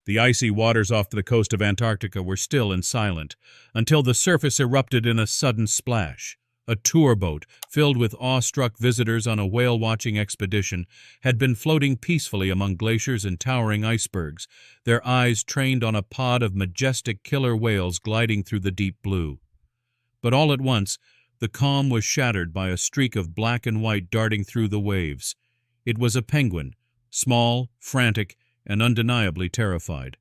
The icy waters off the coast of Antarctica were still and silent, until the surface erupted in a sudden splash. A tour boat, filled with awestruck visitors on a whale-watching expedition, had been floating peacefully among glaciers and towering icebergs, their eyes trained on a pod of majestic killer whales gliding through the deep blue. But all at once, the calm was shattered by a streak of black and white darting through the waves. It was a penguin, small, frantic, and undeniably terrified.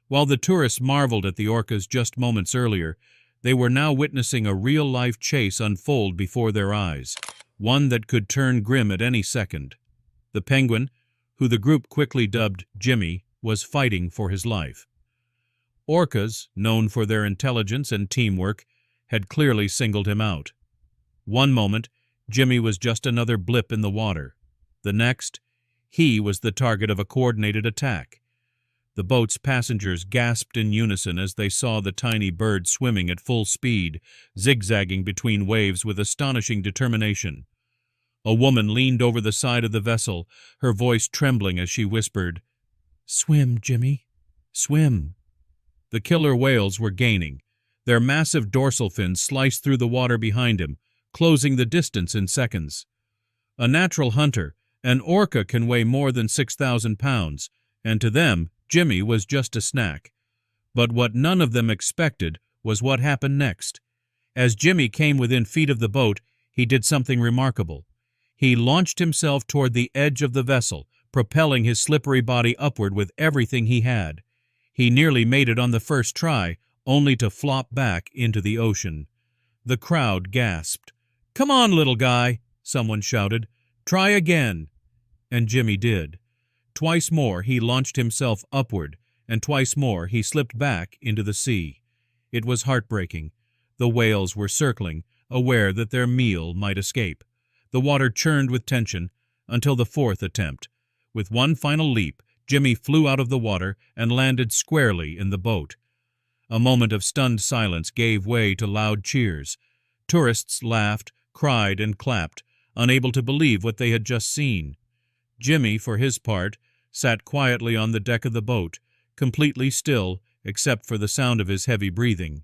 While the tourists marveled at the orcas just moments earlier, they were now witnessing a real-life chase unfold before their eyes, one that could turn grim at any second. The penguin, who the group quickly dubbed Jimmy, was fighting for his life. Orcas, known for their intelligence and teamwork, had clearly singled him out. One moment, Jimmy was just another blip in the water. The next, he was the target of a coordinated attack. The boat's passengers gasped in unison as they saw the tiny bird swimming at full speed, zigzagging between waves with astonishing determination. A woman leaned over the side of the vessel, her voice trembling as she whispered, "Swim, Jimmy, swim." The killer whales were gaining. Their massive dorsal fins sliced through the water behind him, closing the distance in seconds. A natural hunter, an orca can weigh more than 6,000 pounds, and to them, Jimmy was just a snack. But what none of them expected was what happened next. As Jimmy came within feet of the boat, he did something remarkable. He launched himself toward the edge of the vessel, propelling his slippery body upward with everything he had. He nearly made it on the first try, only to flop back into the ocean. The crowd gasped. "Come on, little guy," someone shouted. "Try again." And Jimmy did. Twice more he launched himself upward, and twice more he slipped back into the sea. It was heartbreaking. The whales were circling, aware that their meal might escape. The water churned with tension until the fourth attempt. With one final leap, Jimmy flew out of the water and landed squarely in the boat. A moment of stunned silence gave way to loud cheers. Tourists laughed, cried, and clapped, unable to believe what they had just seen. Jimmy, for his part, sat quietly on the deck of the boat, completely still except for the sound of his heavy breathing.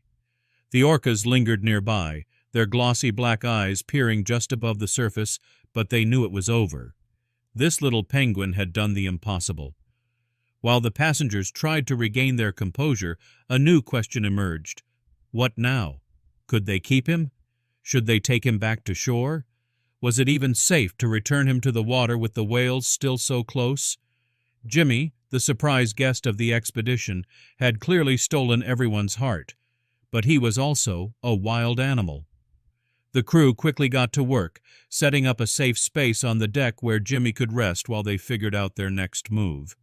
The orcas lingered nearby, their glossy black eyes peering just above the surface, but they knew it was over. This little penguin had done the impossible. While the passengers tried to regain their composure, a new question emerged. What now? Could they keep him? Should they take him back to shore? Was it even safe to return him to the water with the whales still so close? Jimmy, the surprise guest of the expedition, had clearly stolen everyone's heart, but he was also a wild animal. The crew quickly got to work, setting up a safe space on the deck where Jimmy could rest while they figured out their next move.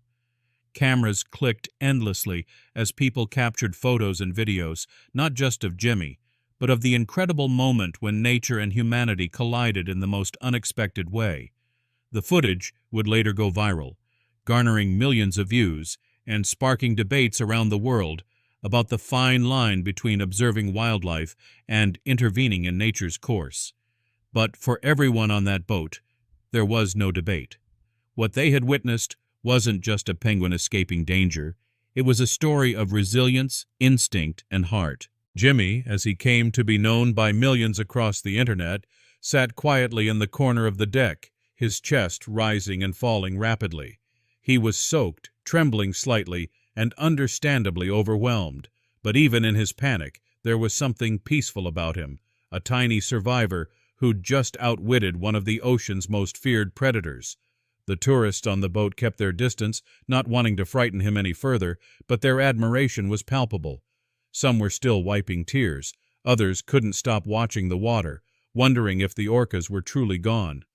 Cameras clicked endlessly as people captured photos and videos, not just of Jimmy, but of the incredible moment when nature and humanity collided in the most unexpected way. The footage would later go viral, garnering millions of views and sparking debates around the world about the fine line between observing wildlife and intervening in nature's course. But for everyone on that boat, there was no debate. What they had witnessed wasn't just a penguin escaping danger. It was a story of resilience, instinct, and heart. Jimmy, as he came to be known by millions across the internet, sat quietly in the corner of the deck, his chest rising and falling rapidly. He was soaked, trembling slightly, and understandably overwhelmed. But even in his panic, there was something peaceful about him, a tiny survivor who'd just outwitted one of the ocean's most feared predators. The tourists on the boat kept their distance, not wanting to frighten him any further, but their admiration was palpable. Some were still wiping tears. Others couldn't stop watching the water, wondering if the orcas were truly gone.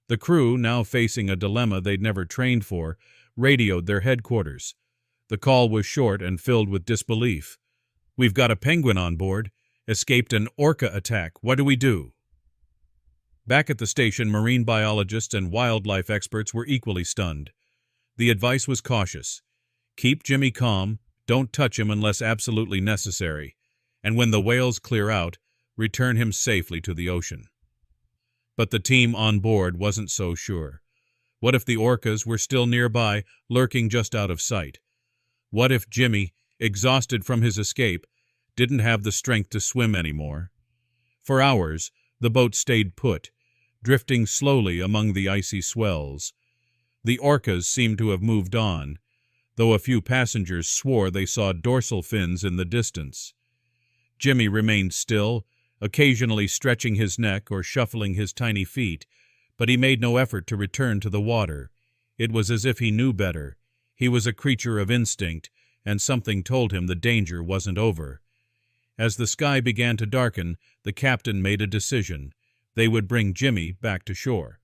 The crew, now facing a dilemma they'd never trained for, radioed their headquarters. The call was short and filled with disbelief. "We've got a penguin on board. Escaped an orca attack. What do we do?" Back at the station, marine biologists and wildlife experts were equally stunned. The advice was cautious. Keep Jimmy calm, don't touch him unless absolutely necessary, and when the whales clear out, return him safely to the ocean. But the team on board wasn't so sure. What if the orcas were still nearby, lurking just out of sight? What if Jimmy, exhausted from his escape, didn't have the strength to swim anymore? For hours, the boat stayed put, drifting slowly among the icy swells. The orcas seemed to have moved on, though a few passengers swore they saw dorsal fins in the distance. Jimmy remained still, occasionally stretching his neck or shuffling his tiny feet, but he made no effort to return to the water. It was as if he knew better. He was a creature of instinct, and something told him the danger wasn't over. As the sky began to darken, the captain made a decision. They would bring Jimmy back to shore.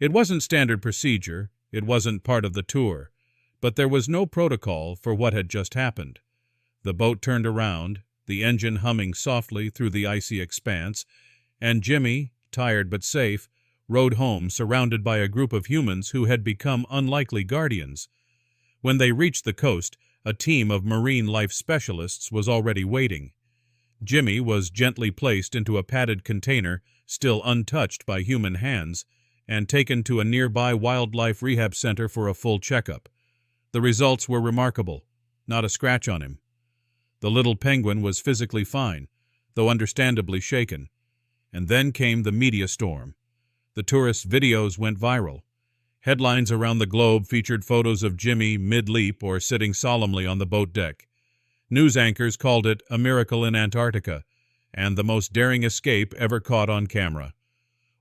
It wasn't standard procedure, it wasn't part of the tour, but there was no protocol for what had just happened. The boat turned around, the engine humming softly through the icy expanse, and Jimmy, tired but safe, rode home surrounded by a group of humans who had become unlikely guardians. When they reached the coast, a team of marine life specialists was already waiting. Jimmy was gently placed into a padded container, still untouched by human hands, and taken to a nearby wildlife rehab center for a full checkup. The results were remarkable. Not a scratch on him. The little penguin was physically fine, though understandably shaken. And then came the media storm. The tourists' videos went viral. Headlines around the globe featured photos of Jimmy mid-leap or sitting solemnly on the boat deck. News anchors called it a miracle in Antarctica, and the most daring escape ever caught on camera.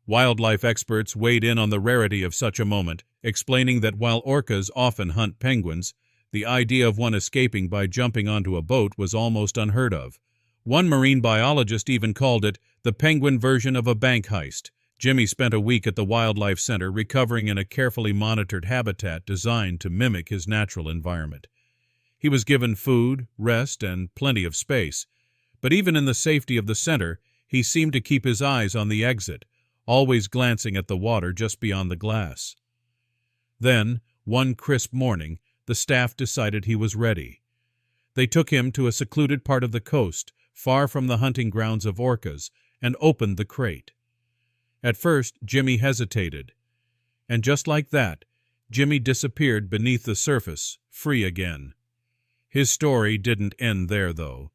Wildlife experts weighed in on the rarity of such a moment, explaining that while orcas often hunt penguins, the idea of one escaping by jumping onto a boat was almost unheard of. One marine biologist even called it the penguin version of a bank heist. Jimmy spent a week at the Wildlife Center recovering in a carefully monitored habitat designed to mimic his natural environment. He was given food, rest, and plenty of space. But even in the safety of the center, he seemed to keep his eyes on the exit, always glancing at the water just beyond the glass. Then, one crisp morning, the staff decided he was ready. They took him to a secluded part of the coast, far from the hunting grounds of orcas, and opened the crate. At first, Jimmy hesitated. And just like that, Jimmy disappeared beneath the surface, free again. His story didn't end there, though.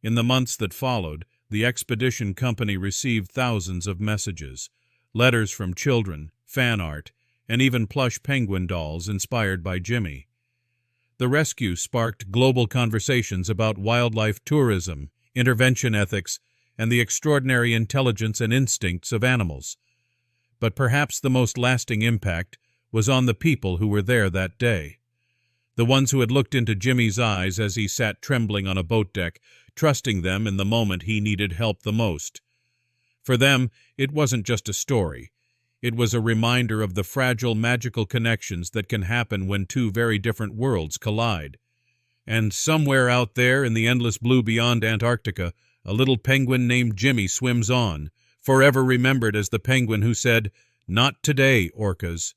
In the months that followed, the expedition company received thousands of messages, letters from children, fan art, and even plush penguin dolls inspired by Jimmy. The rescue sparked global conversations about wildlife tourism, intervention ethics, and the extraordinary intelligence and instincts of animals. But perhaps the most lasting impact was on the people who were there that day. The ones who had looked into Jimmy's eyes as he sat trembling on a boat deck, trusting them in the moment he needed help the most. For them, it wasn't just a story. It was a reminder of the fragile, magical connections that can happen when two very different worlds collide. And somewhere out there in the endless blue beyond Antarctica, a little penguin named Jimmy swims on, forever remembered as the penguin who said, "Not today, orcas."